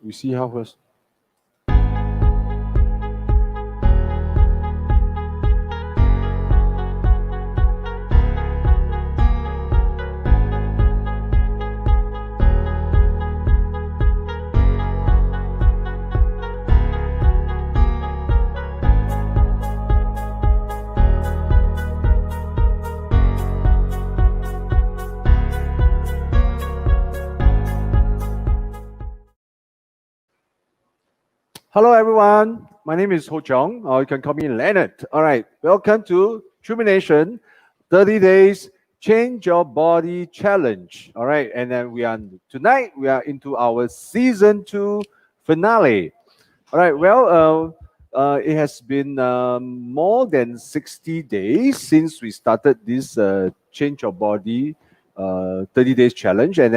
We see how first. Hello, everyone. My name is Ho Chong, or you can call me Leonard. All right, welcome to Trimination, 30 days change your body challenge. All right, and then tonight we are into our season 2 finale. All right, well, it has been more than 60 days since we started this change your body 30 days challenge, and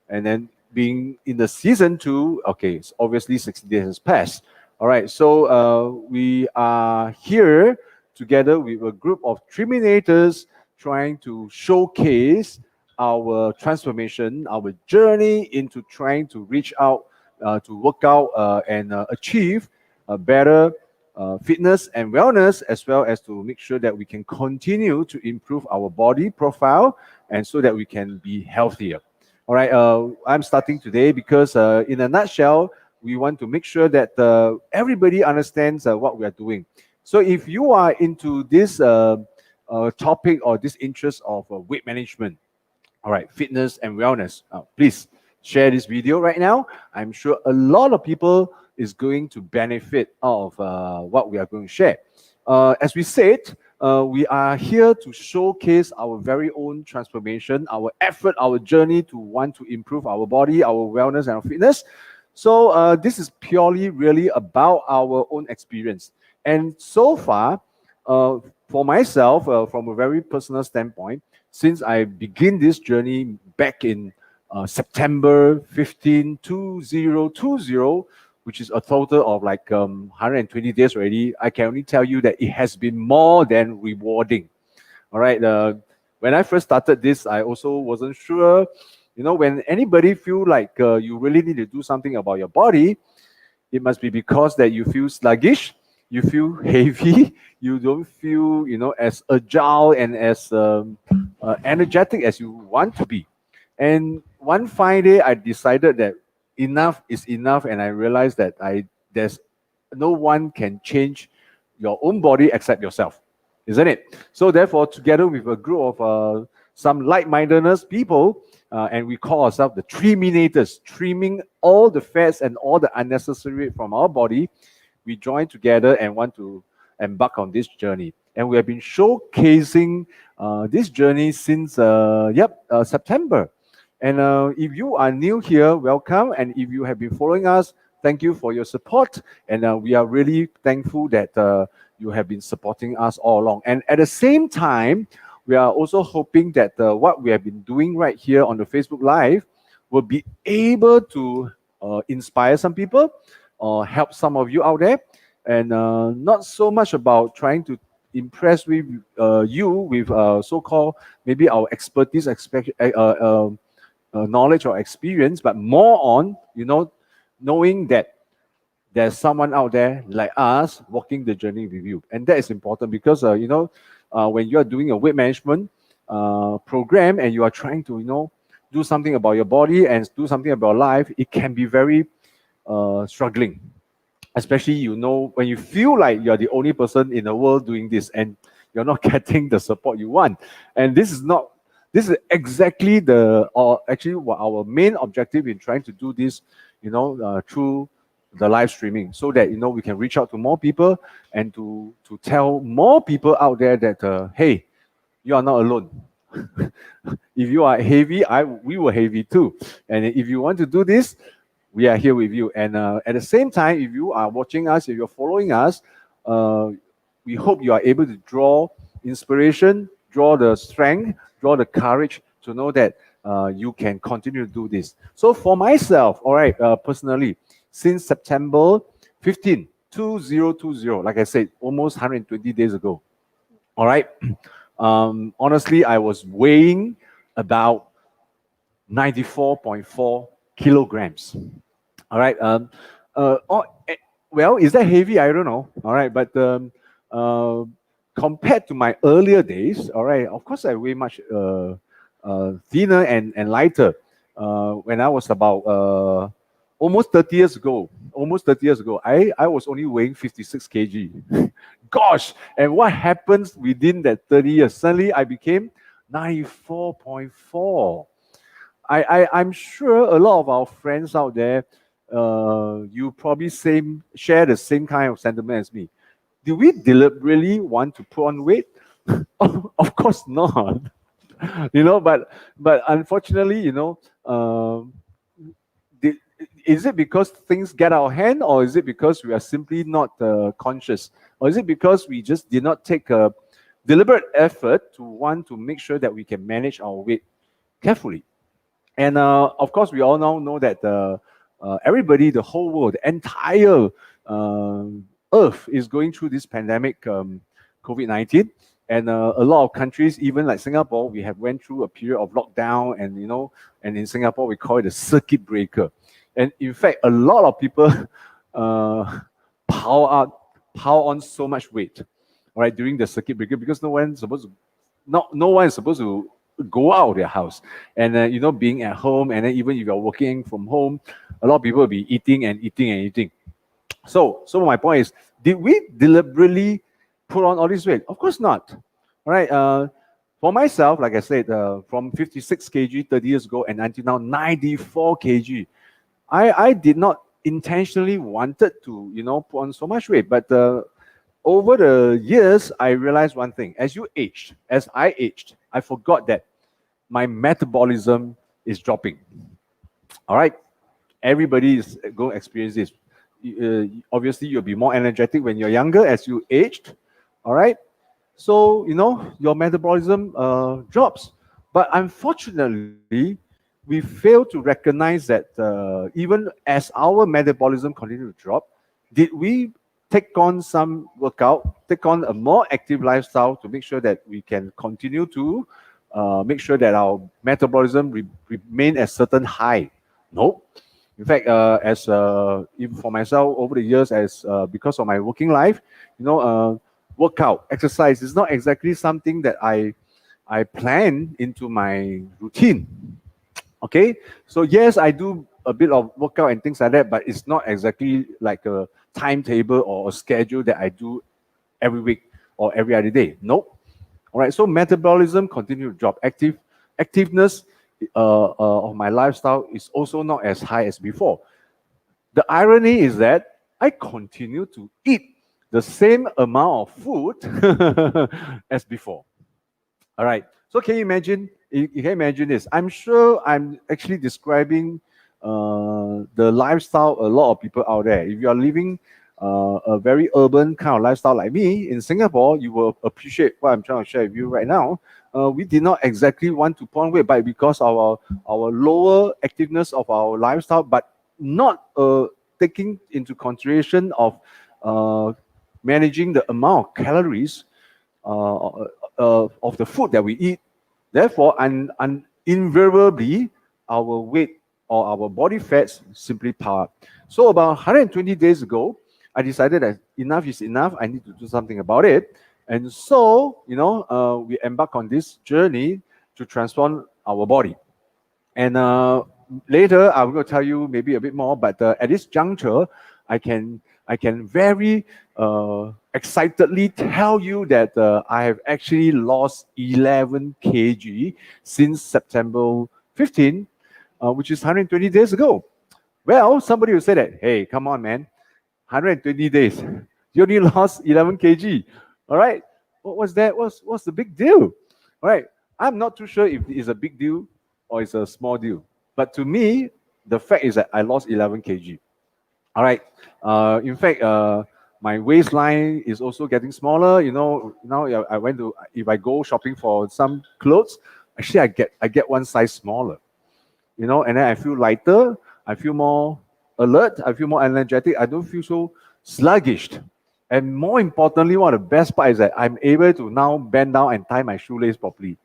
then being in the season 2, okay, so obviously 60 days has passed. All right, so we are here together with a group of Triminators trying to showcase our transformation, our journey into trying to reach out, to work out and achieve a better fitness and wellness, as well as to make sure that we can continue to improve our body profile and so that we can be healthier. All right, I'm starting today because, in a nutshell, we want to make sure that everybody understands what we are doing. So, if you are into this topic or this interest of weight management, all right, fitness and wellness, please share this video right now. I'm sure a lot of people is going to benefit out of what we are going to share. As we said, we are here to showcase our very own transformation, our effort, our journey to want to improve our body, our wellness, and our fitness. So this is purely really about our own experience. And so far, for myself, from a very personal standpoint, since I begin this journey back in September 15, 2020, which is a total of like 120 days already, I can only tell you that it has been more than rewarding. All right. When I first started this, I also wasn't sure. You know, when anybody feel like you really need to do something about your body, it must be because that you feel sluggish, you feel heavy, you don't feel, as agile and as energetic as you want to be. And one fine day, I decided that enough is enough, and I realized that there's no one can change your own body except yourself, isn't it? So therefore, together with a group of some like-mindedness people, and we call ourselves the Triminators, trimming all the fats and all the unnecessary from our body, we join together and want to embark on this journey. And we have been showcasing this journey since September. And if you are new here, welcome. And if you have been following us, thank you for your support. And we are really thankful that you have been supporting us all along. And at the same time, we are also hoping that what we have been doing right here on the Facebook Live will be able to inspire some people or help some of you out there. And not so much about trying to impress with you with so-called maybe our expertise, knowledge or experience, but more on, knowing that there's someone out there like us walking the journey with you. And that is important because, when you are doing a weight management program and you are trying to, do something about your body and do something about life, it can be very struggling. Especially, when you feel like you're the only person in the world doing this and you're not getting the support you want. And this is exactly actually what our main objective in trying to do this, through the live streaming, so that we can reach out to more people and to tell more people out there that hey, you are not alone. If you are heavy, we were heavy too. And if you want to do this, we are here with you. And at the same time, if you are watching us, if you're following us, we hope you are able to draw inspiration, draw the strength, draw the courage to know that you can continue to do this. So for myself, all right, personally, since September 15, 2020, like I said, almost 120 days ago, all right, honestly, I was weighing about 94.4 kilograms. All right. Oh, well, is that heavy? I don't know. All right, but uh, compared to my earlier days, all right, of course I weigh much thinner and lighter. When I was about almost 30 years ago, I was only weighing 56 kg. Gosh, and what happens within that 30 years? Suddenly I became 94.4. I'm sure a lot of our friends out there, you probably share the same kind of sentiment as me. Do we deliberately want to put on weight? Of course not. But unfortunately, the, is it because things get out of hand, or is it because we are simply not conscious, or is it because we just did not take a deliberate effort to want to make sure that we can manage our weight carefully? And of course, we all now know that everybody, the whole world, the entire uh, Earth is going through this pandemic, COVID-19. And a lot of countries, even like Singapore, we have went through a period of lockdown, and and in Singapore we call it a circuit breaker. And in fact, a lot of people uh, power out, power on so much weight, all right, during the circuit breaker because no one is supposed to go out of their house. And being at home, and then even if you're working from home, a lot of people will be eating and eating and eating. So my point is, did we deliberately put on all this weight? Of course not. All right. For myself, like I said, from 56 kg 30 years ago and until now 94 kg, I did not intentionally wanted to put on so much weight, but over the years I realized one thing: as I aged, I forgot that my metabolism is dropping. All right, everybody is going to experience this. Obviously, you'll be more energetic when you're younger as you aged. All right, so your metabolism drops. But unfortunately, we fail to recognize that even as our metabolism continues to drop, did we take on some workout, take on a more active lifestyle to make sure that we can continue to make sure that our metabolism remain at certain high? No. In fact, as even for myself over the years, as because of my working life, workout, exercise is not exactly something that I plan into my routine. Okay, so yes, I do a bit of workout and things like that, but it's not exactly like a timetable or a schedule that I do every week or every other day. Nope. All right, so metabolism continue to drop. Activeness of my lifestyle is also not as high as before. The irony is that I continue to eat the same amount of food as before. All right. So can you imagine? You can imagine this. I'm sure I'm actually describing the lifestyle a lot of people out there. If you are living a very urban kind of lifestyle like me in Singapore, you will appreciate what I'm trying to share with you right now. We did not exactly want to put on weight, but because our lower activeness of our lifestyle, but not taking into consideration of managing the amount of calories of the food that we eat. Therefore, invariably, our weight or our body fats simply pile up. So about 120 days ago, I decided that enough is enough. I need to do something about it. And so, we embark on this journey to transform our body. And later, I'm going to tell you maybe a bit more. But at this juncture, I can very excitedly tell you that I have actually lost 11 kg since September 15, which is 120 days ago. Well, somebody will say that, hey, come on, man, 120 days, you only lost 11 kg. All right, what was that? What's the big deal? All right, I'm not too sure if it's a big deal or it's a small deal. But to me, the fact is that I lost 11 kg. All right. In fact, my waistline is also getting smaller. Now I went to if I go shopping for some clothes, actually I get one size smaller. And then I feel lighter. I feel more alert. I feel more energetic. I don't feel so sluggish. And more importantly, one of the best part is that I'm able to now bend down and tie my shoelace properly.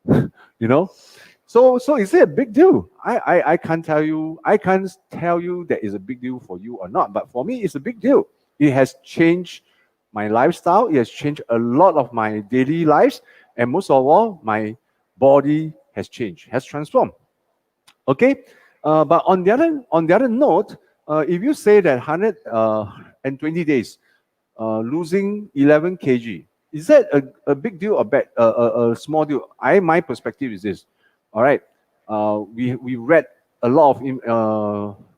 you know So is it a big deal? I can't tell you. I can't tell you that it's a big deal for you or not. But for me, it's a big deal. It has changed my lifestyle. It has changed a lot of my daily lives, and most of all, my body has changed, has transformed. Okay, but on the other note, if you say that 120 days, losing 11 kg, is that a big deal or a small deal? My perspective is this. All right, we read a lot of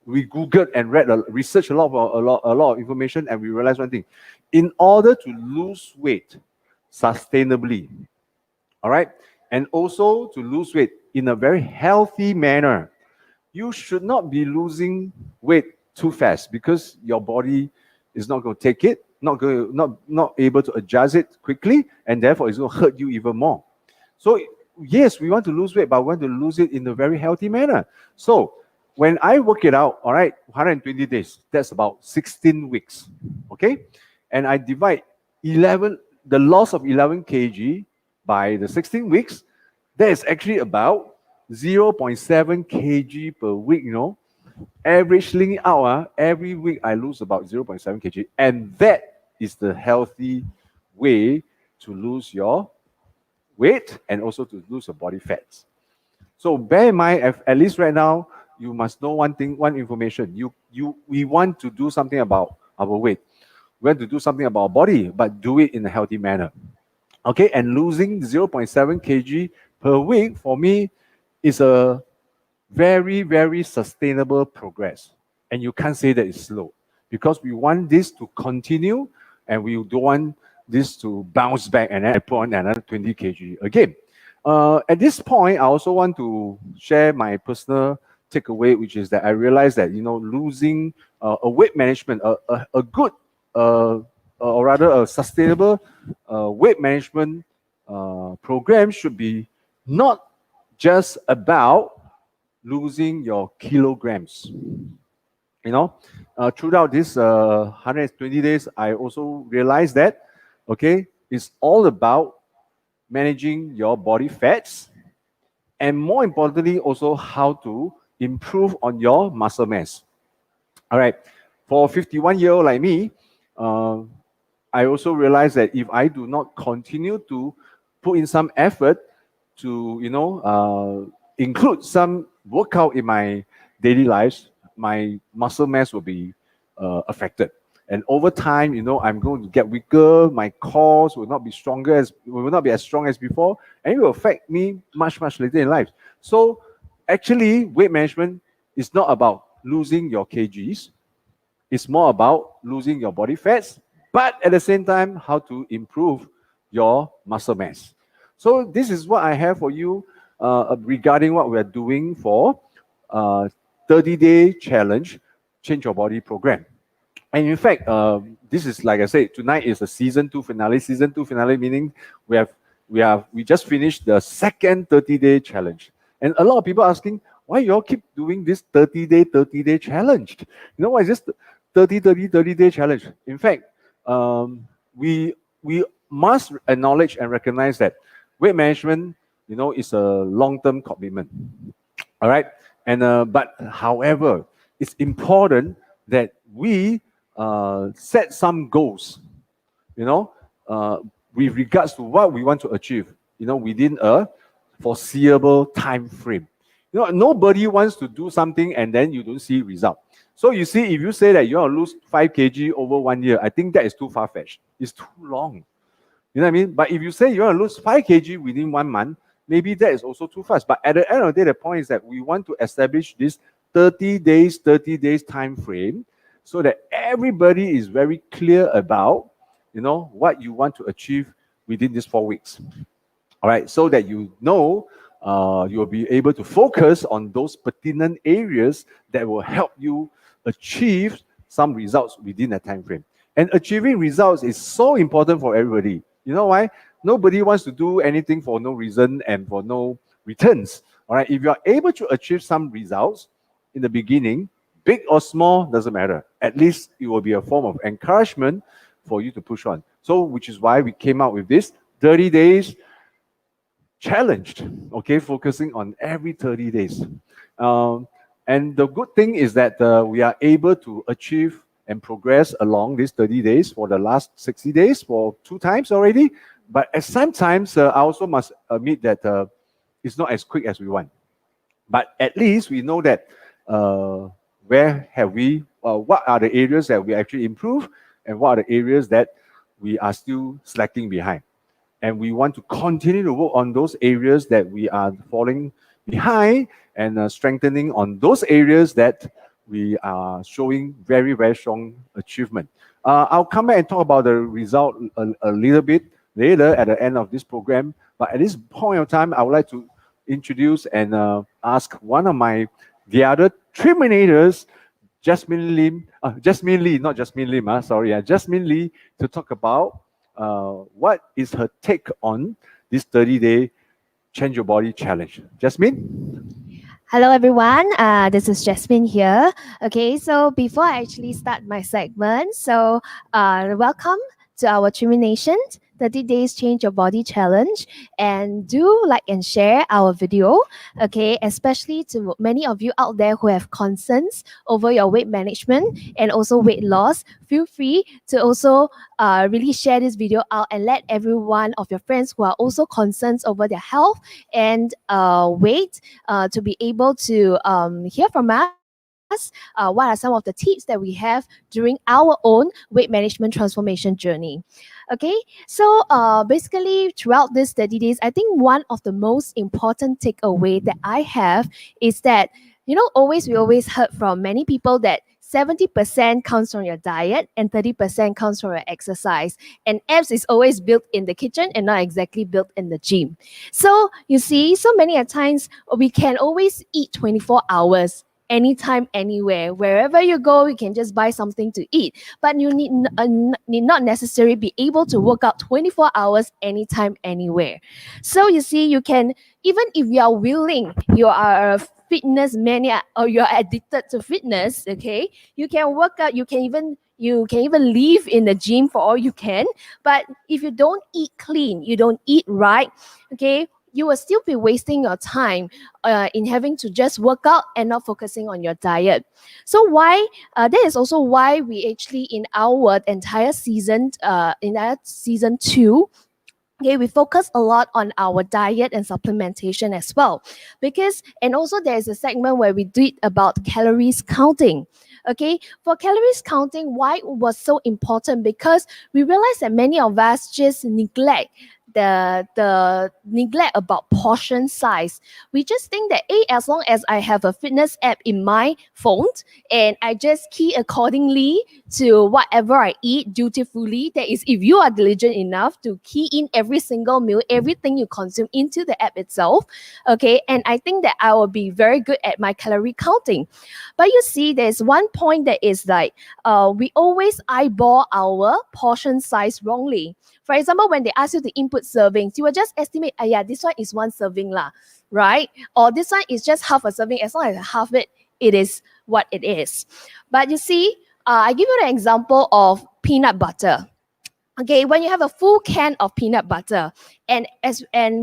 we googled and researched a lot of information, and we realized one thing: in order to lose weight sustainably, all right, and also to lose weight in a very healthy manner, you should not be losing weight too fast, because your body is not going to take it, not able to adjust it quickly, and therefore it's going to hurt you even more. So yes, we want to lose weight, but we want to lose it in a very healthy manner. So when I work it out, all right, 120 days, that's about 16 weeks. Okay? And I divide the loss of 11 kg by the 16 weeks, that is actually about 0.7 kg per week, averaging out, every week I lose about 0.7 kg. And that is the healthy way to lose your weight and also to lose your body fats. So bear in mind, at least right now, you must know one thing, one information. We want to do something about our weight. We want to do something about our body, but do it in a healthy manner. Okay, and losing 0.7 kg per week for me is a very, very sustainable progress. And you can't say that it's slow, because we want this to continue, and we don't want this to bounce back and then I put on another 20 kg again. At this point, I also want to share my personal takeaway, which is that I realized that, losing a weight management, a good, or rather a sustainable weight management program should be not just about losing your kilograms. Throughout this 120 days, I also realized that, okay, it's all about managing your body fats, and more importantly, also how to improve on your muscle mass. All right, for a 51-year-old like me, I also realized that if I do not continue to put in some effort to, include some workout in my daily lives, my muscle mass will be affected. And over time, I'm going to get weaker. My cores will not be will not be as strong as before, and it will affect me much, much later in life. So, actually, weight management is not about losing your kgs. It's more about losing your body fats, but at the same time, how to improve your muscle mass. So this is what I have for you regarding what we are doing for 30-day challenge, change your body program. And in fact, this is, like I said, tonight is the season 2 finale. Season 2 finale meaning we just finished the second 30-day challenge. And a lot of people asking, why you all keep doing this 30-day challenge? Why is this 30-day challenge? In fact, we must acknowledge and recognize that weight management, is a long-term commitment. All right, and but however, it's important that we set some goals, with regards to what we want to achieve, within a foreseeable time frame. Nobody wants to do something and then you don't see result. So you see, if you say that you want to lose 5 kg over 1 year, I think that is too far-fetched. It's too long. You know what I mean? But if you say you want to lose 5 kg within 1 month, maybe that is also too fast. But at the end of the day, the point is that we want to establish this 30 days time frame, so that everybody is very clear about, what you want to achieve within these 4 weeks. All right, so that you'll be able to focus on those pertinent areas that will help you achieve some results within that time frame. And achieving results is so important for everybody. You know why? Nobody wants to do anything for no reason and for no returns. All right, if you are able to achieve some results in the beginning, big or small, doesn't matter. At least it will be a form of encouragement for you to push on. So, which is why we came out with this 30 days challenged, okay, focusing on every 30 days. Um, and the good thing is that we are able to achieve and progress along these 30 days for the last 60 days for 2 times already. But at some times, I also must admit that it's not as quick as we want. But at least we know that uh, where have we, what are the areas that we actually improve, and what are the areas that we are still slacking behind. And we want to continue to work on those areas that we are falling behind, and strengthening on those areas that we are showing very, very strong achievement. I'll come back and talk about the result a little bit later at the end of this program. But at this point of time, I would like to introduce and ask one of the other Triminators, Jasmine Lee, not Jasmine Lim, sorry, Jasmine Lee, to talk about what is her take on this 30-day Change Your Body challenge. Jasmine? Hello, everyone. This is Jasmine here. Okay, so before I actually start my segment, welcome to our Trimination 30 Days Change Your Body Challenge. And do like and share our video, okay, especially to many of you out there who have concerns over your weight management and also weight loss. Feel free to also really share this video out and let everyone of your friends who are also concerned over their health and weight to be able to hear from us what are some of the tips that we have during our own weight management transformation journey. Okay, so basically throughout these 30 days, I think one of the most important takeaway that I have is that, we always heard from many people that 70% comes from your diet and 30% comes from your exercise. And abs is always built in the kitchen and not exactly built in the gym. So you see, so many a times we can always eat 24 hours anytime, anywhere. Wherever you go, you can just buy something to eat. But you need not necessarily be able to work out 24 hours anytime, anywhere. So you see, you can, even if you are willing, you are a fitness mania or you're addicted to fitness, okay, you can work out, you can even live in the gym for all you can. But if you don't eat clean, you don't eat right, okay, you will still be wasting your time in having to just work out and not focusing on your diet. So that is also why we actually in our entire season, in our season 2, okay, we focus a lot on our diet and supplementation as well, because and also there's a segment where we do it about calories counting. Okay, for calories counting, why it was so important? Because we realize that many of us just neglect about portion size. We just think that, hey, as long as I have a fitness app in my phone and I just key accordingly to whatever I eat dutifully, that is, if you are diligent enough to key in every single meal, everything you consume into the app itself, okay, and I think that I will be very good at my calorie counting. But you see, there's one point that is like, we always eyeball our portion size wrongly. For example, when they ask you to input servings, you will just estimate, yeah, this one is one serving lah, right? Or this one is just half a serving. As long as I half it, it is what it is. But you see, I give you an example of peanut butter. Okay, when you have a full can of peanut butter, and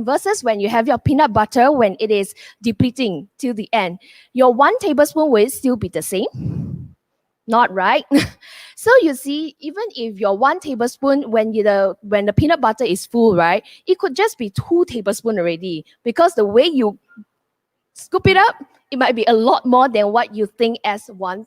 versus when you have your peanut butter when it is depleting till the end, your 1 tablespoon will still be the same? Not right. So you see, even if your 1 tablespoon when the peanut butter is full, right, it could just be 2 tablespoons already, because the way you scoop it up, it might be a lot more than what you think as 1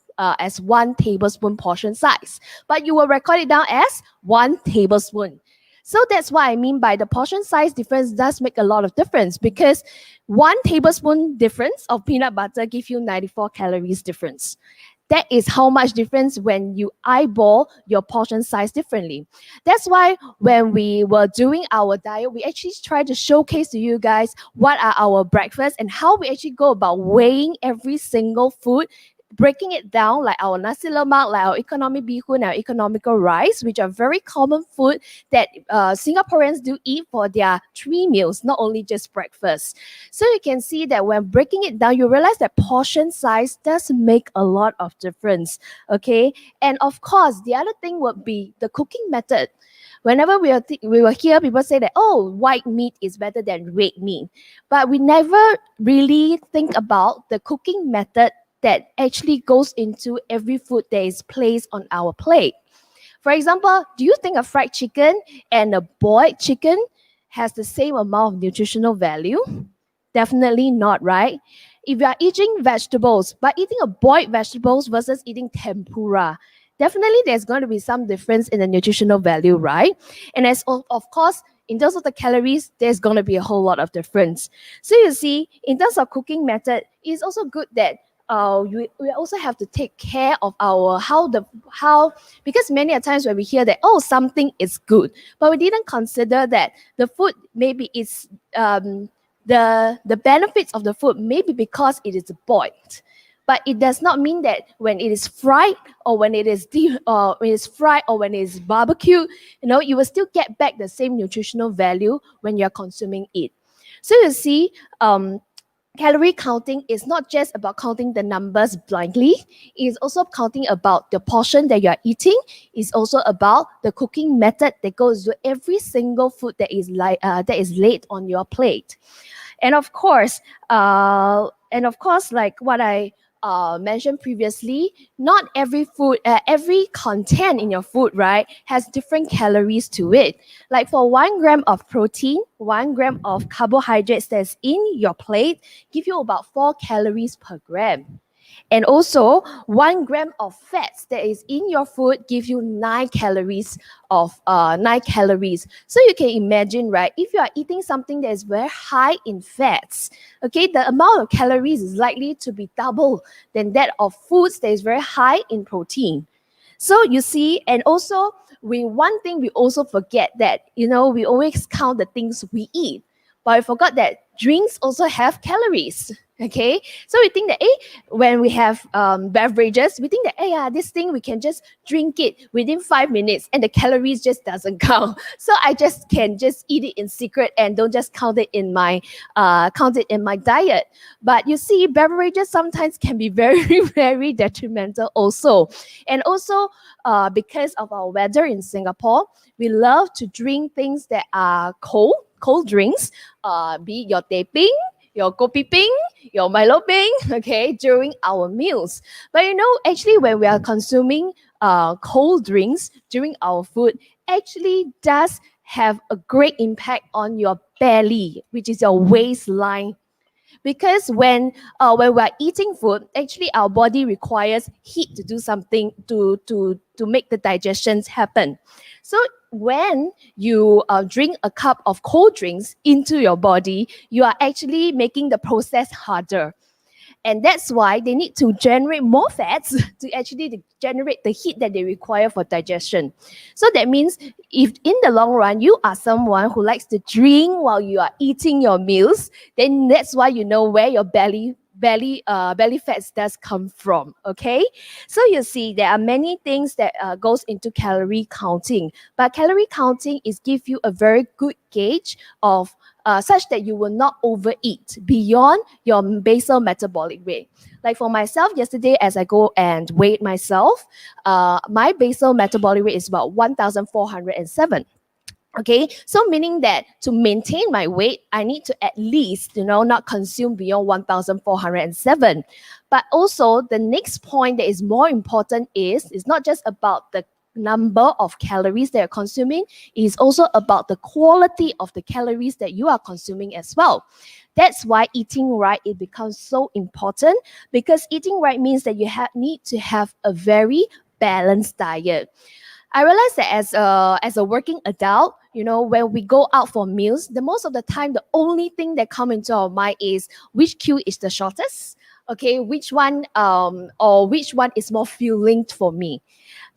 tablespoon portion size, but you will record it down as 1 tablespoon. So that's what I mean by the portion size difference does make a lot of difference, because 1 tablespoon difference of peanut butter give you 94 calories difference. That is how much difference when you eyeball your portion size differently. That's why when we were doing our diet, we actually try to showcase to you guys what are our breakfasts and how we actually go about weighing every single food breaking it down, like our nasi lemak, like our economic bihun, our economical rice, which are very common food that Singaporeans do eat for their 3 meals, not only just breakfast. So you can see that when breaking it down, you realize that portion size does make a lot of difference. Okay, and of course, the other thing would be the cooking method. Whenever we will hear people say that, oh, white meat is better than red meat, but we never really think about the cooking method that actually goes into every food that is placed on our plate. For example, do you think a fried chicken and a boiled chicken has the same amount of nutritional value? Definitely not, right? If you are eating vegetables, but eating a boiled vegetables versus eating tempura, definitely there's going to be some difference in the nutritional value, right? And of course, in terms of the calories, there's going to be a whole lot of difference. So you see, in terms of cooking method, it's also good that we also have to take care of our how because many a times when we hear that, oh, something is good, but we didn't consider that the food maybe is the benefits of the food maybe because it is boiled, but it does not mean that when it is fried or when it is when it's fried or when it's barbecued, you will still get back the same nutritional value when you're consuming it. So you see, calorie counting is not just about counting the numbers blindly. It's also counting about the portion that you are eating. It's also about the cooking method that goes to every single food that is laid on your plate. And of course, like what I mentioned previously, not every food, every content in your food, right, has different calories to it. Like for 1 gram of protein, 1 gram of carbohydrates that's in your plate, give you about 4 calories per gram. And also, 1 gram of fats that is in your food gives you 9 calories of 9 calories. So you can imagine, right? If you are eating something that is very high in fats, okay, the amount of calories is likely to be double than that of foods that is very high in protein. So you see, and also one thing we also forget that we always count the things we eat, but I forgot that drinks also have calories. Okay, so we think that when we have beverages, we think that this thing we can just drink it within 5 minutes and the calories just doesn't count. So I just can just eat it in secret and don't just count it in my diet. But you see, beverages sometimes can be very very detrimental also, and also because of our weather in Singapore, we love to drink things that are cold drinks, be it your teh peng, your kopi peng, your Milo peng, okay, during our meals. But actually, when we are consuming cold drinks during our food, actually does have a great impact on your belly, which is your waistline. Because when we're eating food, actually our body requires heat to do something to make the digestions happen. So when you drink a cup of cold drinks into your body, you are actually making the process harder. And that's why they need to generate more fats to actually generate the heat that they require for digestion. So that means if in the long run you are someone who likes to drink while you are eating your meals, then that's why you know where your belly fats does come from. Okay, so you see there are many things that goes into calorie counting, but calorie counting is give you a very good gauge of such that you will not overeat beyond your basal metabolic rate. Like for myself, yesterday as I go and weighed myself, my basal metabolic rate is about 1,407. Okay, so meaning that to maintain my weight, I need to at least, not consume beyond 1,407. But also the next point that is more important is not just about the number of calories that you're consuming, it is also about the quality of the calories that you are consuming as well. That's why eating right, it becomes so important, because eating right means that you need to have a very balanced diet. I realize that as a working adult, when we go out for meals, the most of the time, the only thing that come into our mind is which queue is the shortest, okay, which one is more filling for me.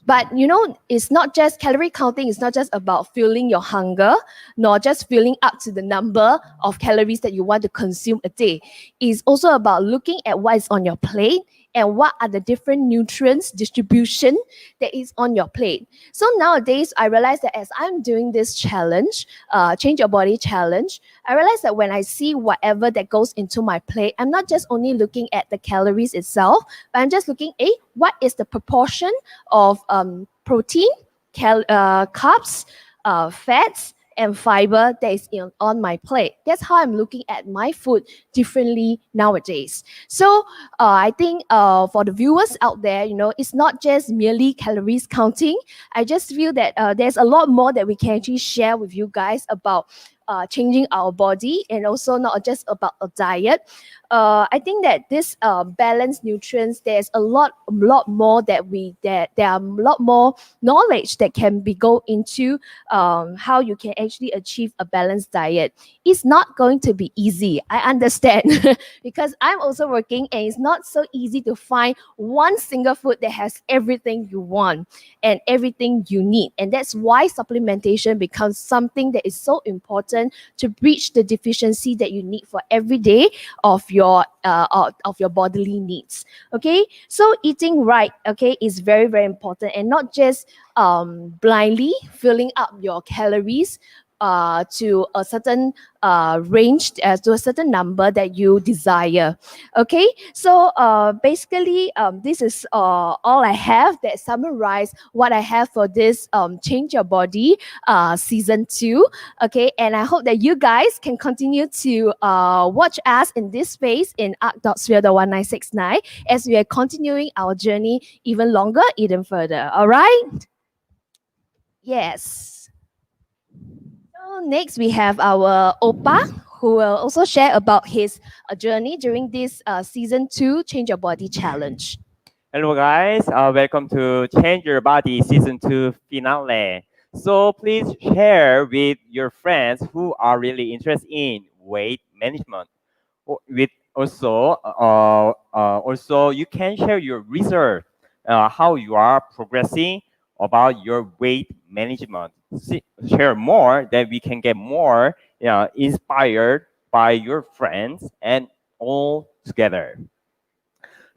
But it's not just calorie counting. It's not just about fueling your hunger, nor just filling up to the number of calories that you want to consume a day. It's also about looking at what is on your plate. and what are the different nutrients distribution that is on your plate. So nowadays, I realize that as I'm doing this challenge, change your body challenge, I realize that when I see whatever that goes into my plate, I'm not just only looking at the calories itself, but I'm just looking, what is the proportion of protein, carbs, fats, and fiber that is on my plate. That's how I'm looking at my food differently nowadays. So I think for the viewers out there, it's not just merely calories counting. I just feel that there's a lot more that we can actually share with you guys about changing our body, and also not just about a diet. I think that this balanced nutrients, there's a lot more that there are a lot more knowledge that can be go into how you can actually achieve a balanced diet. It's not going to be easy. I understand because I'm also working, and it's not so easy to find one single food that has everything you want and everything you need. And that's why supplementation becomes something that is so important to bridge the deficiency that you need for every day of your bodily needs. Okay, so eating right, okay, is very very important, and not just blindly filling up your calories to a certain range, to a certain number that you desire. Okay, so basically, this is all I have that summarize what I have for this Change Your Body season 2. Okay, and I hope that you guys can continue to watch us in this space in Arc.sphere the 1969 as we are continuing our journey even longer, even further. All right. Yes. So next we have our Opa, who will also share about his journey during this season 2 Change Your Body Challenge. Hello guys, welcome to Change Your Body Season 2 finale. So please share with your friends who are really interested in weight management. With also you can share your research, how you are progressing about your weight management. Share more that we can get more inspired by your friends and all together.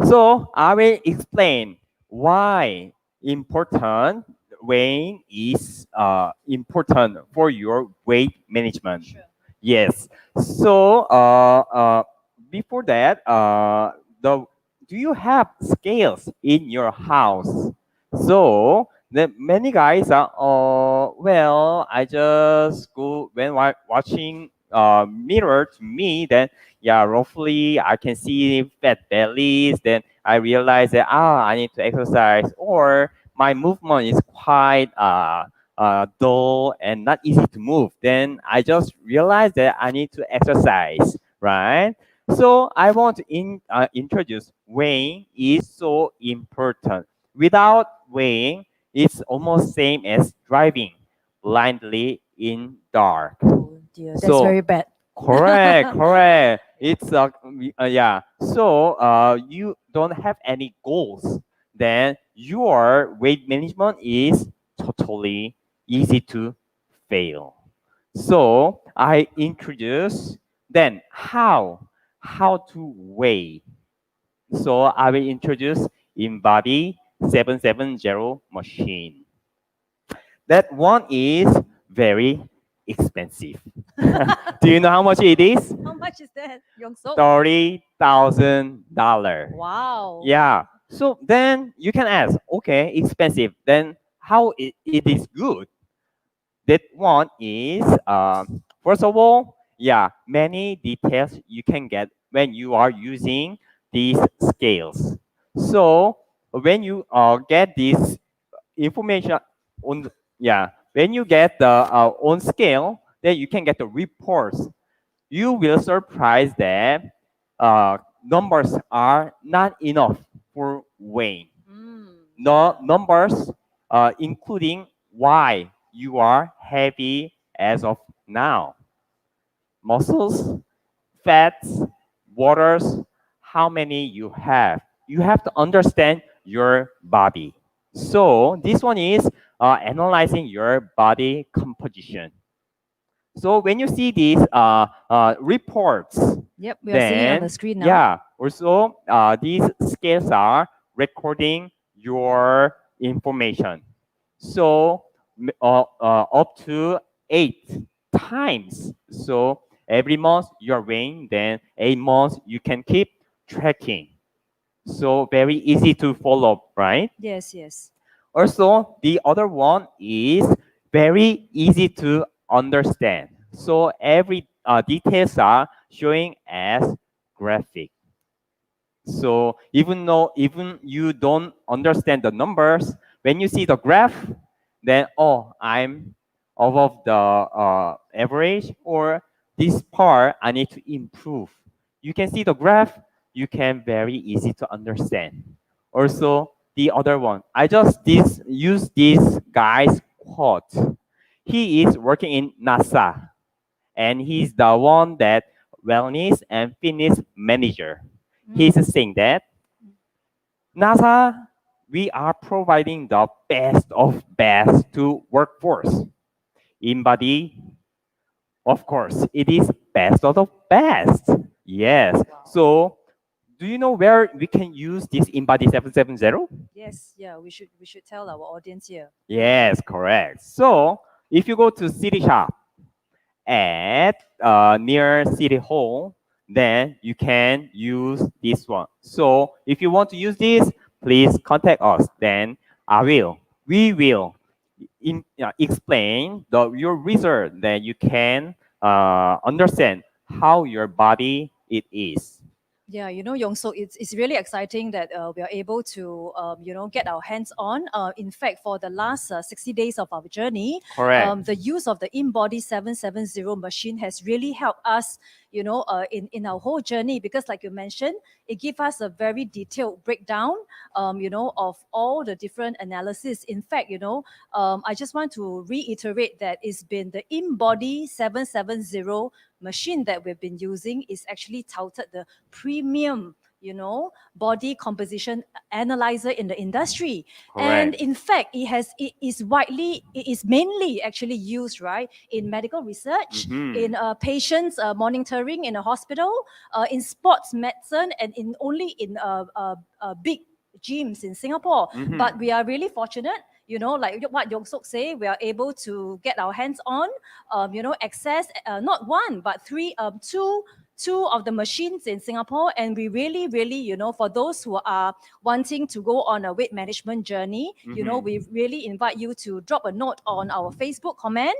So I will explain why important weighing is important for your weight management. Sure. Yes. So before that, the do you have scales in your house? So the many guys are, well, I just go when watching mirror to me, then yeah, roughly I can see fat bellies. Then I realize that I need to exercise, or my movement is quite dull and not easy to move. Then I just realize that I need to exercise, right? So I want to introduce weighing is so important. Without weighing, it's almost same as driving blindly in dark. Oh dear, that's So very bad. correct, correct. It's yeah. So you don't have any goals, then your weight management is totally easy to fail. So I introduce then how to weigh. So I will introduce InBody 770 machine. That one is very expensive. Do you know how much it is? How much is that, Young So? $30,000. Wow. Yeah. So then you can ask, okay, expensive. Then how it is good? That one is first of all, yeah, many details you can get when you are using these scales. So when you get this information on, yeah, when you get the on scale, then you can get the reports. You will surprise that numbers are not enough for weighing. No numbers, including why you are heavy as of now. Muscles, fats, waters, how many you have. You have to understand your body. So this one is analyzing your body composition. So when you see these reports, Yep, we are seeing it on the then screen now. yeah, Also, these scales are recording your information. So up to 8 times. So every month you're weighing, then 8 months you can keep tracking. So very easy to follow, right? Yes, yes. Also, the other one is very easy to understand. So every details are showing as graphic. So even you don't understand the numbers, when you see the graph, then oh, I'm above the average, or this part I need to improve. You can see the graph, you can very easy to understand. Also, the other one, I just use this guy's quote. He is working in NASA, and he's the one that wellness and fitness manager. He's saying that NASA, we are providing the best of best to workforce. In body, of course, it is best of the best. Yes. So, do you know where we can use this InBody 770? Yes, yeah, we should tell our audience here. Yes, correct. So, if you go to City Shop at near City Hall, then you can use this one. So if you want to use this, please contact us. Then we will explain your result that you can understand how your body it is. Yeah, Yong, so it's really exciting that we are able to, get our hands on. In fact, for the last 60 days of our journey, Correct. the use of the InBody 770 machine has really helped us, in our whole journey, because like you mentioned, it gives us a very detailed breakdown, of all the different analysis. In fact, I just want to reiterate that it's been the InBody 770 machine that we've been using is actually touted the premium body composition analyzer in the industry. And Correct. in fact, it is mainly actually used, right, in medical research, Mhm. in patients monitoring in a hospital, in sports medicine, and in only in big gyms in Singapore. Mhm. But we are really fortunate, like what Yong Sok say, we are able to get our hands on, access not one but two of the machines in Singapore. And we really, really, for those who are wanting to go on a weight management journey, we really invite you to drop a note on our Facebook comment.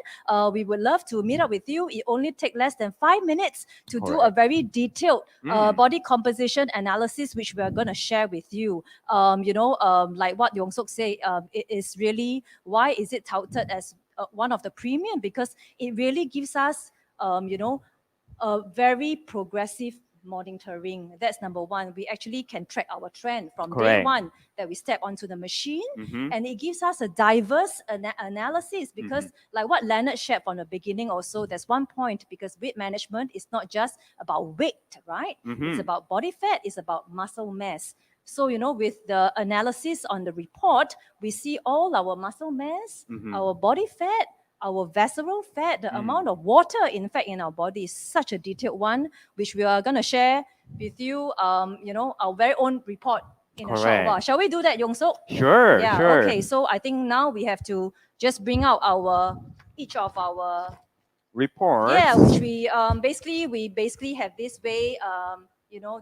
We would love to meet up with you. It only takes less than 5 minutes to do a Correct. very detailed Mm. body composition analysis, which we are going to share with you. Like what Yong Sok say, it is really, why is it touted as one of the premium? Because it really gives us, a very progressive monitoring. That's number one. We actually can track our trend from day Correct. one that we step onto the machine, Mhm. and it gives us a diverse analysis. Because like what Leonard shared from the beginning also, there's one point, because weight management is not just about weight, right? It's Mhm. about body fat, it's about muscle mass. So, with the analysis on the report, we see all our muscle mass, Mhm. our body fat, our visceral fat, the amount of water, in fact, in our body is such a detailed one, which we are going to share with you, our very own report in a short while. Correct. Shall we do that, Yong Sok? Sure, Yeah, sure. okay. So I think now we have to just bring out each of our, Reports. yeah, which we basically have this way,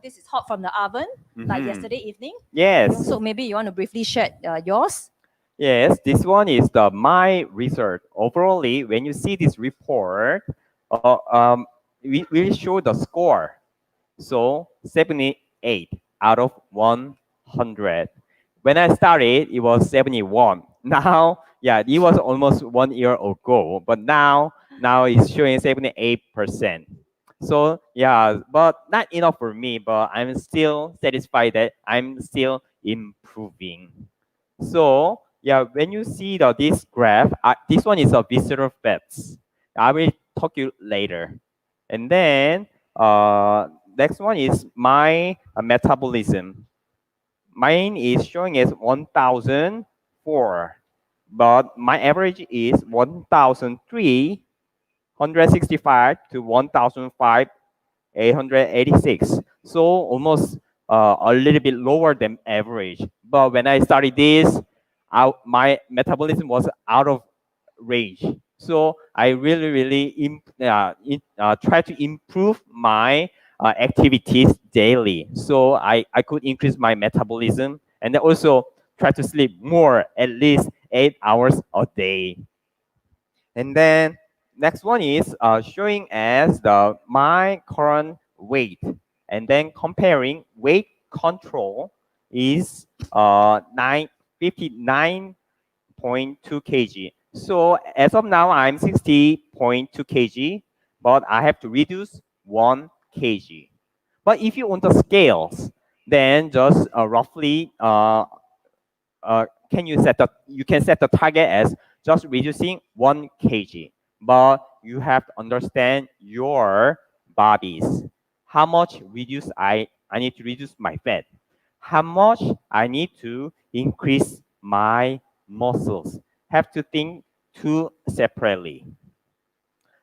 this is hot from the oven, like Mhm. yesterday evening. Yes. Yong Sok, maybe you want to briefly share yours? Yes, this one is the my research. Overall, when you see this report, we show the score. So 78 out of 100. When I started, it was 71. Now, yeah, it was almost 1 year ago, but now it's showing 78%. So yeah, but not enough for me, but I'm still satisfied that I'm still improving. So yeah, when you see this graph, this one is a visceral fats. I will talk you later. And then next one is my metabolism. Mine is showing as 1,004, but my average is 1,365 to 1,586. So almost a little bit lower than average. But when I started this, my metabolism was out of range. So I really try to improve my activities daily. So I could increase my metabolism and then also try to sleep more, at least 8 hours a day. And then next one is showing as my current weight, and then comparing weight control is 59.2 kg. So as of now, I'm 60.2 kg, but I have to reduce 1 kg. But if you want the scales, then just roughly you can set the target as just reducing 1 kg, but you have to understand your bodies. How much I need to reduce my fat? How much I need to increase my muscles? Have to think two separately.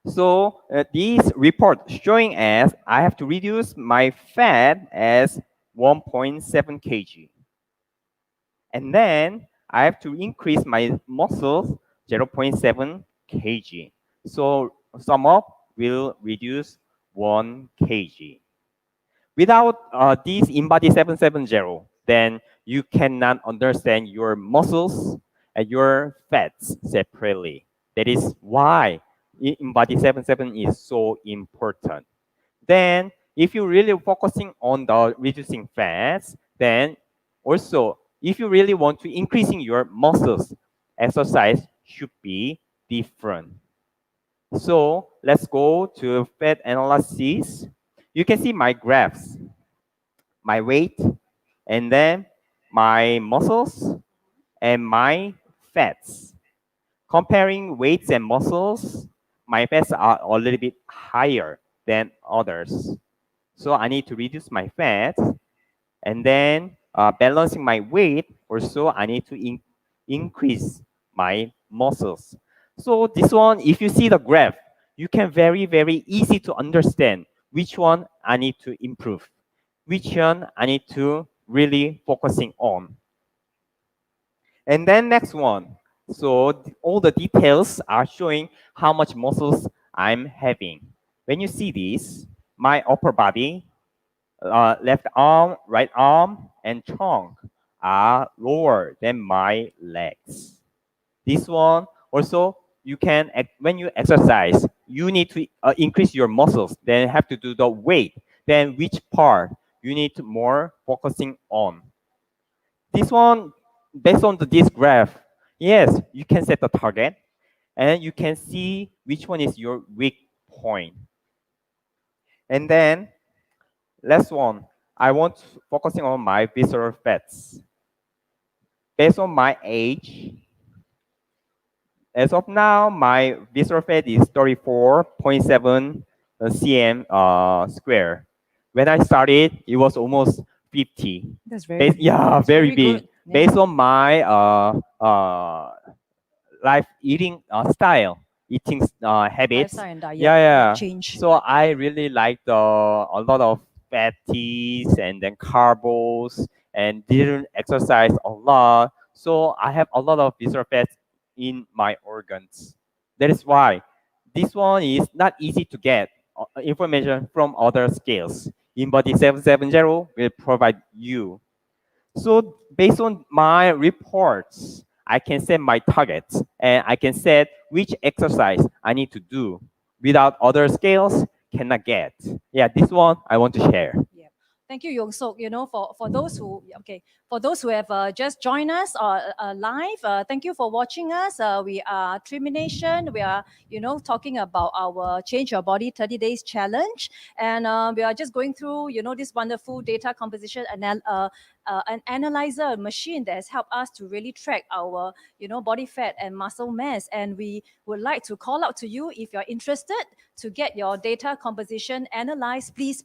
So this report showing as I have to reduce my fat as 1.7 kg. And then I have to increase my muscles 0.7 kg. So sum up will reduce 1 kg. Without this InBody 770, then you cannot understand your muscles and your fats separately. That is why InBody 77 is so important. Then, if you're really focusing on the reducing fats, then also, if you really want to increasing your muscles, exercise should be different. So let's go to fat analysis. You can see my graphs, my weight, and then my muscles and my fats. Comparing weights and muscles, my fats are a little bit higher than others. So I need to reduce my fat, and then balancing my weight. Also, I need to increase my muscles. So this one, if you see the graph, you can very easy to understand which one I need to improve, which one I need to really focusing on. And then next one. So all the details are showing how much muscles I'm having. When you see this, my upper body, left arm, right arm, and trunk are lower than my legs. This one also, you can when you exercise, you need to increase your muscles. Then have to do the weight. Then which part you need to more focusing on. This one, based on this graph, yes, you can set the target, and you can see which one is your weak point. And then last one, I want focusing on my visceral fats. Based on my age, as of now, my visceral fat is 34.7 cm square. When I started, it was almost 50. That's very Yeah, very big. good. Yeah. Based on my life eating style, eating habits. Lifestyle and diet Yeah. change. So I really like a lot of fatties and then carbs and didn't exercise a lot. So I have a lot of visceral fats in my organs. That is why this one is not easy to get information from other scales. InBody 770 will provide you. So based on my reports, I can set my targets and I can set which exercise I need to do. Without other scales, cannot get. Yeah, this one I want to share. Yeah. Thank you, Yong Sok. You know, for those who for those who have just joined us live, thank you for watching us. We are Trimination. We are talking about our Change Your Body 30 Days Challenge, and we are just going through this wonderful data composition an analyzer machine that has helped us to really track our body fat and muscle mass. And we would like to call out to you, if you're interested to get your data composition analyzed, please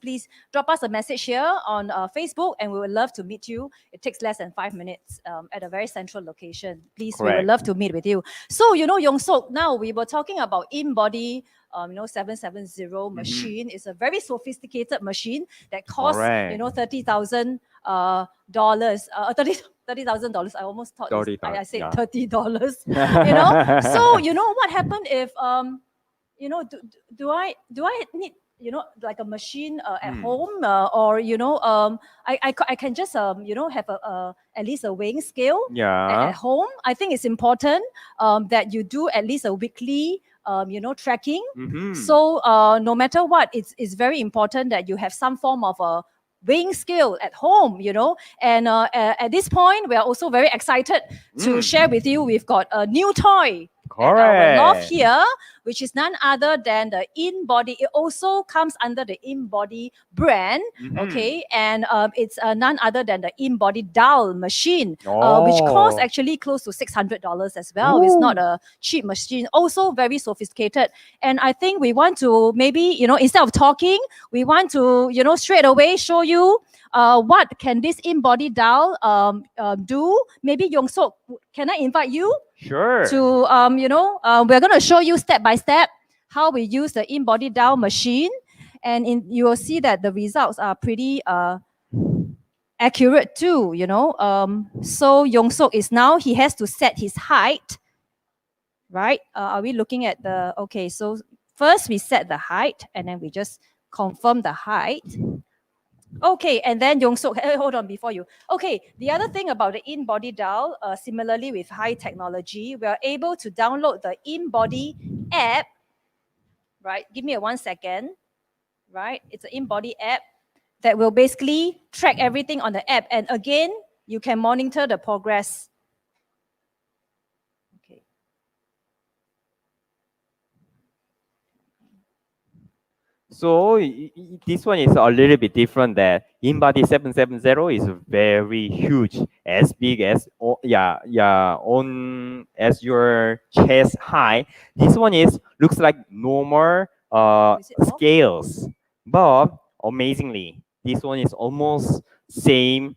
drop us a message here on Facebook, and we would love to meet you. It takes less than 5 minutes at a very central location. Please, we would Correct. love to meet with you. So Yong Sok, now we were talking about in-body 770 Mhm. machine is a very sophisticated machine that costs, Correct. $30,000 dollars, $30,000. I almost thought this, I said Yeah. $30. So what happened if do I need like a machine at home, or I can just have at least a weighing scale Yeah. at home. I think it's important that you do at least a weekly tracking. Mhm. So no matter what, it's very important that you have some form of a weighing scale at home, and at this point we are also very excited to share with you, we've got a new toy at our loft Correct. here, which is none other than the InBody. It also comes under the InBody brand, okay, and it's none other than the InBody dial machine, which costs Oh. actually close to $600 as well. It's not a cheap machine, also very sophisticated. And I think we want to maybe, instead of talking, we want to, straight away show you what can this InBody dial do. Maybe Yong Sok, can I invite you Sure. to we're going to show you step by step how we use the InBody dial machine, and you will see that the results are pretty accurate too. So Yong Sok is now, he has to set his height, right? Are we looking at the, okay, so first we set the height and then we just confirm the height. Okay, and then Yong Sok, hold on before you. Okay, the other thing about the InBody dial, similarly with high technology, we are able to download the InBody app, right? Give me a 1 second, right? It's an InBody app that will basically track everything on the app. And again, you can monitor the progress. Okay. So this one is a little bit different. That InBody 770 is very huge, as big as on as your chest high. This one is looks like normal Is it off? scales, but amazingly, this one is almost same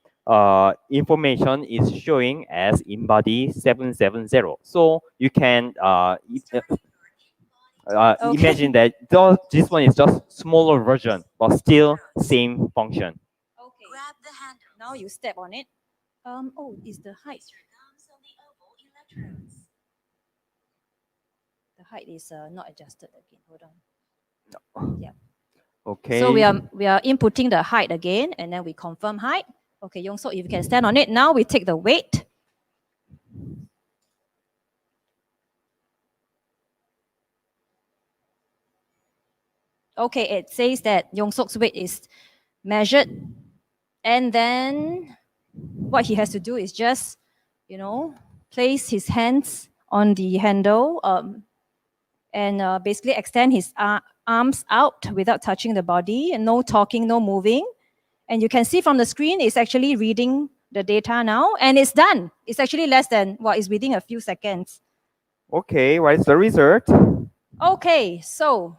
information is showing as InBody 770. So you can Okay. imagine that this one is just smaller version, but still same function. Okay. Grab the hand. Now you step on it. Oh, is the height? The height is not adjusted again. Hold on. Yeah. Okay. So we are inputting the height again, and then we confirm height. Okay, Yong Sok, if you can stand on it. Now we take the weight. Okay, it says that Yong Sok's weight is measured, and then what he has to do is just, place his hands on the handle, and basically extend his arms out without touching the body, and no talking, no moving. And you can see from the screen, it's actually reading the data now, and it's done. It's actually less than, it's within a few seconds. Okay, what is the result? Okay, so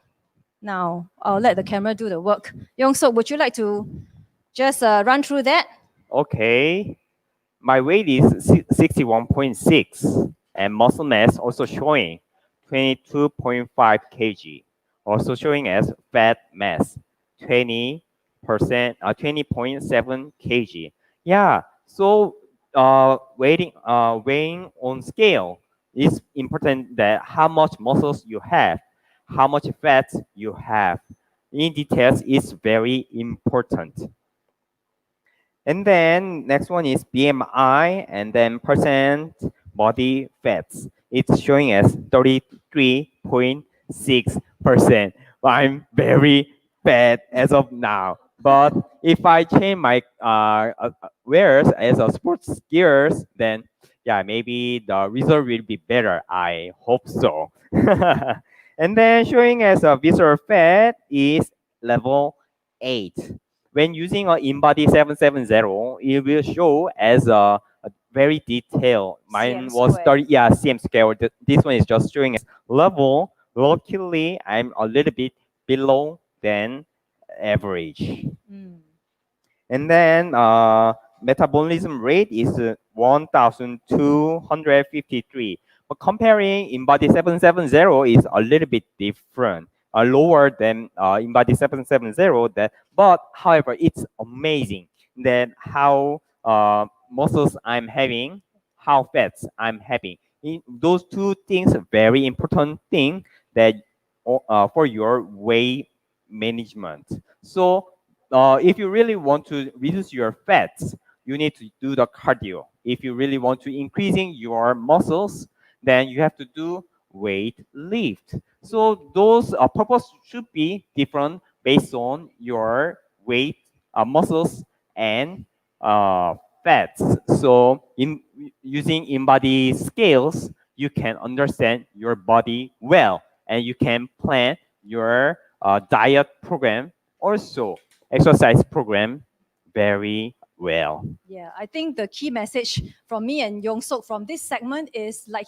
now I'll let the camera do the work. Yong Sok, would you like to just run through that? Okay, my weight is 61.6, and muscle mass also showing 22.5 kg, also showing as fat mass 20%, 20.7 kg. Yeah, so weighing on scale is important, that how much muscles you have, how much fat you have. In details is very important. And then next one is BMI, and then percent body fats. It's showing as 33.6%. I'm very fat as of now. But if I change my wears as a sports gears, then yeah, maybe the result will be better. I hope so. And then showing as a visceral fat is level 8. When using an InBody 770, it will show as a very detailed. Mine CM was square. 30, yeah, CM scale. This one is just showing as level. Luckily, I'm a little bit below than average. And then metabolism rate is 1,253. But comparing InBody 770 is a little bit different. lower than InBody 770. That, but however, it's amazing that how muscles I'm having, how fats I'm having. Those two things are very important thing that for your weight management. So if you really want to reduce your fats, you need to do the cardio. If you really want to increasing your muscles, then you have to do weight lift. So those purpose should be different based on your weight, muscles, and fats. So in using in-body scales, you can understand your body well, and you can plan your diet program, also exercise program very well. Yeah, I think the key message from me and Yong Sok from this segment is like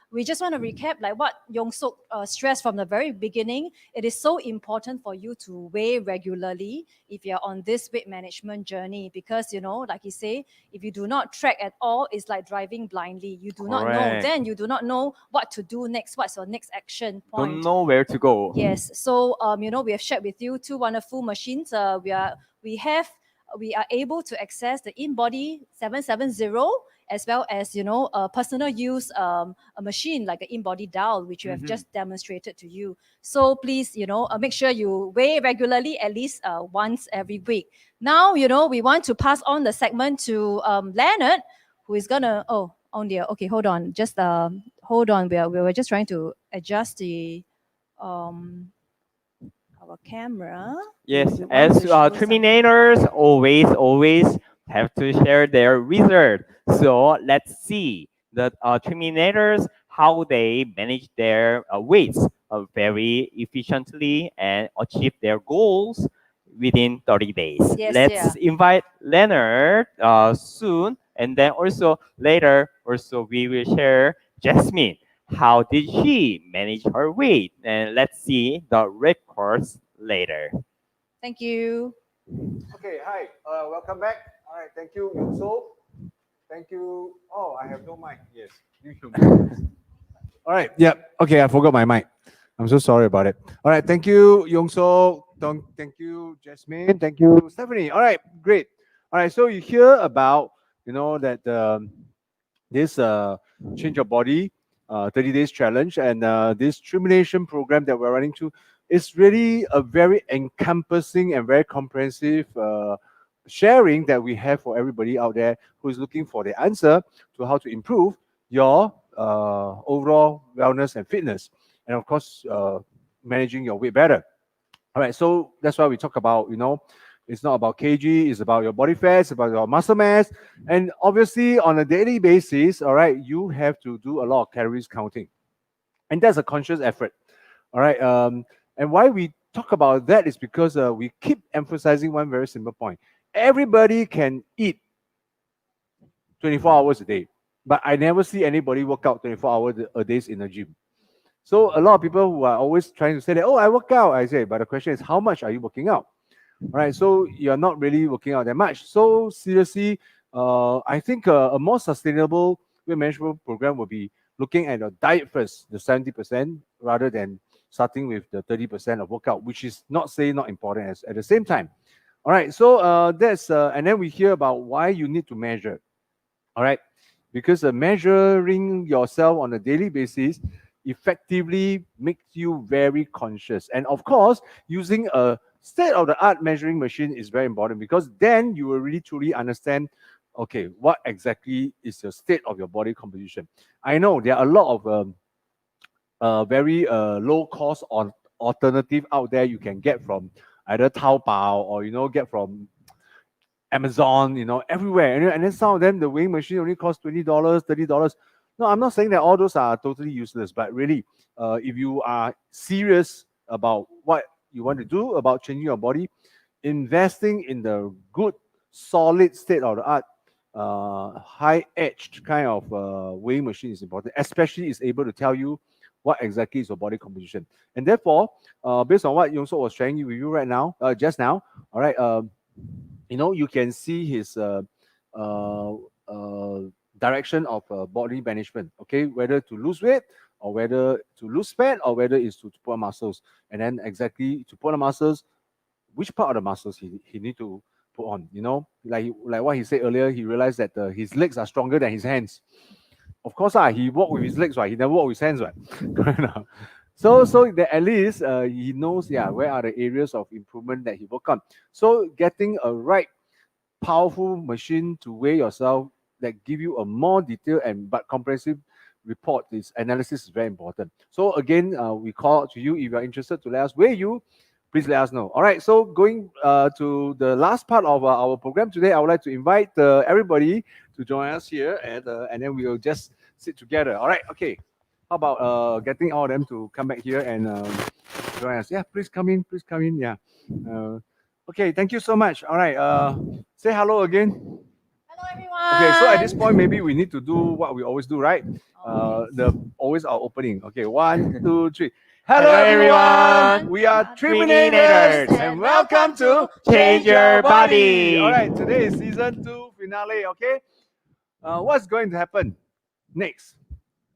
we just want to recap like what Yong Sok stressed from the very beginning. It is so important for you to weigh regularly if you're on this weight management journey, because like he say, if you do not track at all, it's like driving blindly. You do not know, Correct. then you do not know what to do next. What's your next action point? Don't know where to go. Yes. So we have shared with you two wonderful machines. We are able to access the InBody 770, as well as a personal use a machine like an InBody dial, which you have just demonstrated to you. So please make sure you weigh regularly, at least once every week. Now we want to pass on the segment to Leonard, who is gonna on there. Okay, hold on, just hold on. We were just trying to adjust the our camera. Yes, We want as to show something. Triminators always have to share their result. So let's see the Triminators how they manage their weights very efficiently and achieve their goals within 30 days. Yes, Let's invite Leonard soon, and then also later also we will share Jasmine. How did she manage her weight? And let's see the records later. Thank you. Okay, hi. Welcome back. All right, thank you, Yong So. Thank you. Oh, I have no mic. Yes. All right. Yeah. Okay, I forgot my mic. I'm so sorry about it. All right. Thank you, Yong So. Thank you, Jasmine. Thank you, Stephanie. All right. Great. All right. So you hear about that this change your body 30 days challenge, and this Trimination program that we're running to is really a very encompassing and very comprehensive sharing that we have for everybody out there who is looking for the answer to how to improve your overall wellness and fitness, and of course managing your weight better. All right, so that's why we talk about, it's not about kg, it's about your body fat, it's about your muscle mass. And obviously, on a daily basis, all right, you have to do a lot of calories counting. And that's a conscious effort. All right. And why we talk about that is because we keep emphasizing one very simple point. Everybody can eat 24 hours a day, but I never see anybody work out 24 hours a day in the gym. So a lot of people who are always trying to say that, oh, I work out, I say, but the question is, how much are you working out? All right, so you're not really working out that much. So seriously, I think a more sustainable weight management program will be looking at your diet first, the 70%, rather than starting with the 30% of workout, which is not important at the same time. All right, so that's and then we hear about why you need to measure. All right, because measuring yourself on a daily basis effectively makes you very conscious. And of course, using a state-of-the-art measuring machine is very important, because then you will really truly understand, okay, what exactly is the state of your body composition. I know there are a lot of very low cost alternative out there you can get from either Taobao or get from Amazon, everywhere. And then some of them, the weighing machine only costs $20, $30. No, I'm not saying that all those are totally useless, but really, if you are serious about what you want to do about changing your body, investing in the good, solid state of the art, high-edged kind of weighing machine is important, especially it's able to tell you what exactly is your body composition. And therefore, based on what Yongso was sharing with you right now, just now, all right, you can see his direction of body management. Okay, whether to lose weight or whether to lose fat or whether it's to put on muscles, and then exactly to put on muscles, which part of the muscles he need to put on. You know, like what he said earlier, he realized that his legs are stronger than his hands. Of course, he walk with his legs, right? He never walk with his hands, right? Correct. Now. So that at least he knows, yeah, where are the areas of improvement that he work on. So getting a right powerful machine to weigh yourself that give you a more detailed and but comprehensive report, this analysis is very important. So again, we call out to you if you are interested to let us weigh you. Please let us know. All right. So going to the last part of our program today, I would like to invite everybody to join us here, and then we will just sit together. All right. Okay. How about getting all of them to come back here and join us? Yeah. Please come in. Please come in. Yeah. Okay. Thank you so much. All right. Say hello again. Hello, everyone. Okay, so at this point, maybe we need to do what we always do, right? The always our opening. Okay, 1, 2, 3. Hello, Hello, everyone. everyone. We are Triminators. Triminators, and welcome to Change Your Body. All right, today is season 2 finale. Okay, what's going to happen next?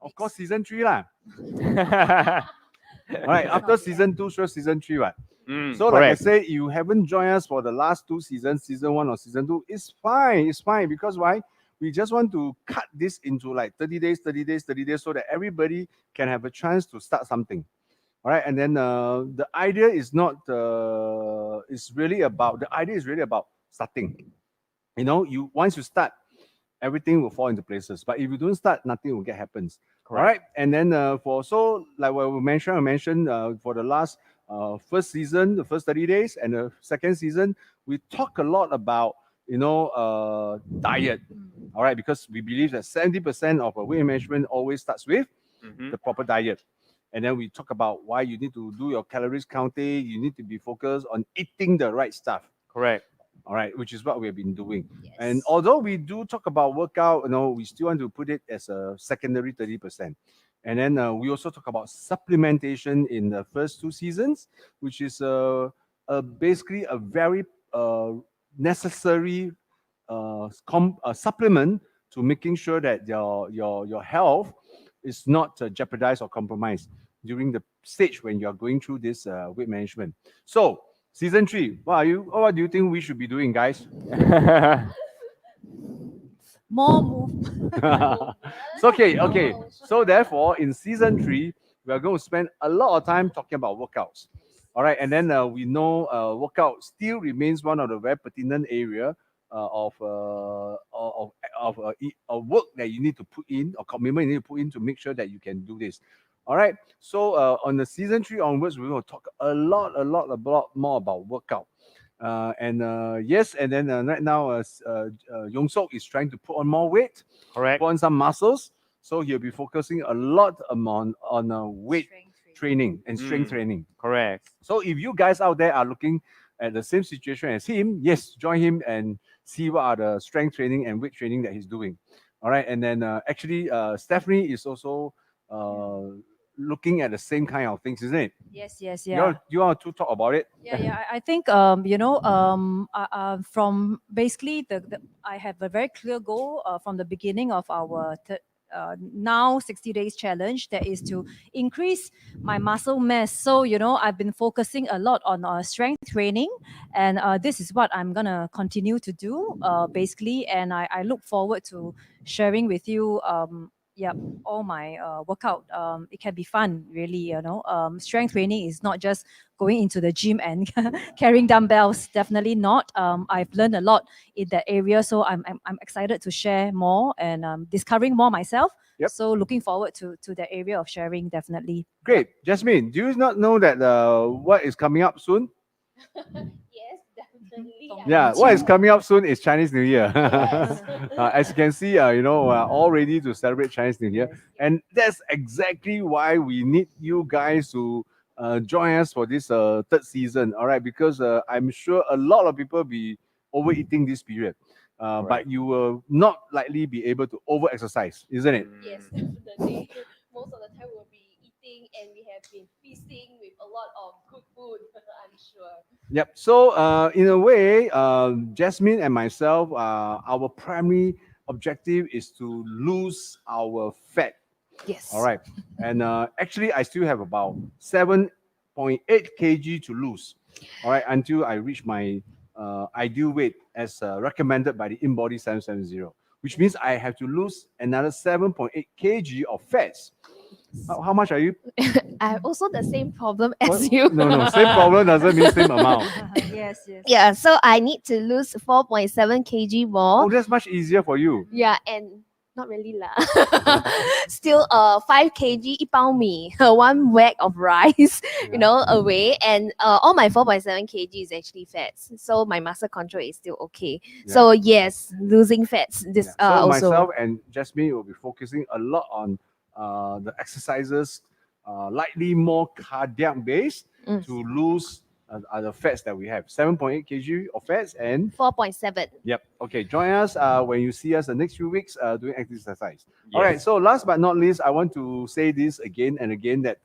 Of course, season 3 lah. All right, after season 2, sure season 3, right? So like I correct. say, you haven't joined us for the last 2 seasons, season 1 or season 2, it's fine. It's fine because why? We just want to cut this into like 30 days, 30 days, 30 days so that everybody can have a chance to start something. All right. And then the idea is not, it's really about, the idea is really about starting. You know, once you start, everything will fall into places. But if you don't start, nothing will get happens. Correct. All right. And then like what I mentioned for the last first season, the first 30 days, and the second season, we talk a lot about diet. All right, because we believe that 70% of weight management always starts with Mhm. the proper diet. And then we talk about why you need to do your calories counting. You need to be focused on eating the right stuff. Correct. All right, which is what we have been doing. Yes. And although we do talk about workout, we still want to put it as a secondary 30%. And then we also talk about supplementation in the first 2 seasons, which is basically a very necessary supplement to making sure that your health is not jeopardized or compromised during the stage when you are going through this weight management. So season 3, what do you think we should be doing, guys? More move. So, okay. So therefore, in season 3, we are going to spend a lot of time talking about workouts. All right, and then we know workout still remains one of the very pertinent area of work that you need to put in, or commitment you need to put in to make sure that you can do this. All right. So on the season 3 onwards, we're going to talk a lot more about workout. Yes, and then right now, Yong Sok is trying to put on more weight, Correct. put on some muscles. So he'll be focusing a lot on weight training and strength training. Correct. So if you guys out there are looking at the same situation as him, yes, join him and see what are the strength training and weight training that he's doing. All right, and then actually, Stephanie is also looking at the same kind of things, isn't it? Yes, yeah. You want to talk about it? Yeah. I think from basically I have a very clear goal from the beginning of our now 60 days challenge, that is to increase my muscle mass. So I've been focusing a lot on strength training, and this is what I'm gonna continue to do basically, and I look forward to sharing with you all my workout. It can be fun, really. Strength training is not just going into the gym and carrying dumbbells. Definitely not. I've learned a lot in that area, so I'm excited to share more and discovering more myself. Yep. So looking forward to that area of sharing. Definitely. Great. Jasmine, do you not know that what is coming up soon? Yes, definitely. Yeah, what is coming up soon is Chinese New Year. As you can see, we're all ready to celebrate Chinese New Year. Yes. And that's exactly why we need you guys to join us for this third season. All right, because I'm sure a lot of people be overeating this period. But you will not likely be able to over exercise, isn't it? Yes, definitely. Most of the time we'll be eating and we have been feasting with a lot of good food, I'm sure. Yep. So in a way, Jasmine and myself, our primary objective is to lose our fat. Yes. All right. And actually, I still have about 7.8 kg to lose. All right. Until I reach my ideal weight as recommended by the InBody 770, which means I have to lose another 7.8 kg of fats. How much are you? I have also the same problem What? as you. No, same problem doesn't mean same amount. Yes, yes. Yeah, so I need to lose 4.7 kg more. Oh, that's much easier for you. Yeah, and not really lah. Still 5 kg 一包米, one whack of rice, away, and all my 4.7 kg is actually fats. So my muscle control is still okay. Yeah. So yes, losing fats this Yeah. So also. myself and Jasmine will be focusing a lot on the exercises, likely more cardiac based Mm. to lose the fats that we have. 7.8 kg of fats and 4.7. yep. Okay, join us when you see us the next few weeks doing exercise. All right. Yes. So last but not least, I want to say this again and again that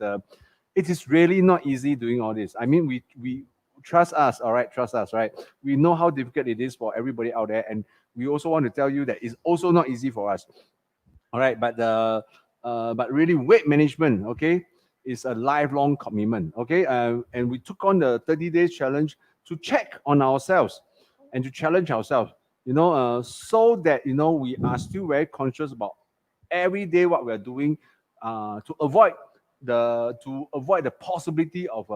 it is really not easy doing all this. I mean, we trust us. All right, trust us. Right. We know how difficult it is for everybody out there, and we also want to tell you that it's also not easy for us. All right, but really weight management, okay, is a lifelong commitment. Okay, and we took on the 30 days challenge to check on ourselves and to challenge ourselves. So that we are still very conscious about every day what we are doing to avoid the possibility of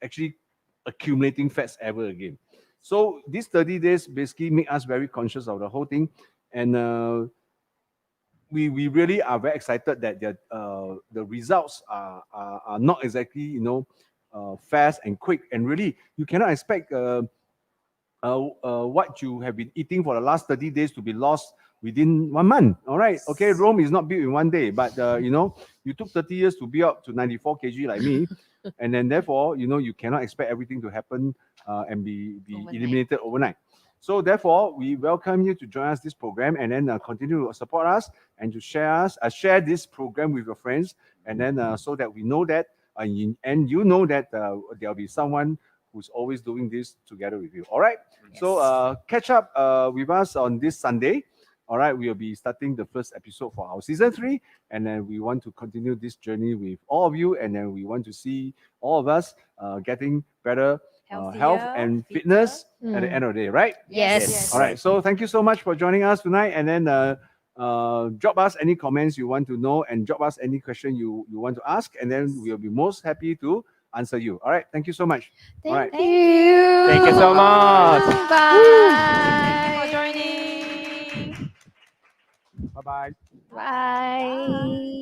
actually accumulating fats ever again. So these 30 days basically make us very conscious of the whole thing, and we really are very excited that the results are not exactly fast and quick, and really you cannot expect what you have been eating for the last 30 days to be lost within 1 month. All right. Okay. Rome is not built in one day, but you took 30 years to build up to 94 kg like me. And then therefore, you cannot expect everything to happen and be Overnight. eliminated overnight. So therefore, we welcome you to join us this program and then continue to support us and to share this program with your friends, and then so that we know that and you know that there'll be someone who's always doing this together with you. All right. So catch up with us on this Sunday. All right, we'll be starting the first episode for our season 3, and then we want to continue this journey with all of you, and then we want to see all of us getting better health Healthier, and fitter. fitness at the end of the day, right? Yes. All right. So thank you so much for joining us tonight, and then drop us any comments you want to know, and drop us any question you want to ask, and then we'll be most happy to answer you. All right. Thank you so much. All right. Thank you. Thank you so much. Thank you for Bye. joining. Bye bye. Bye.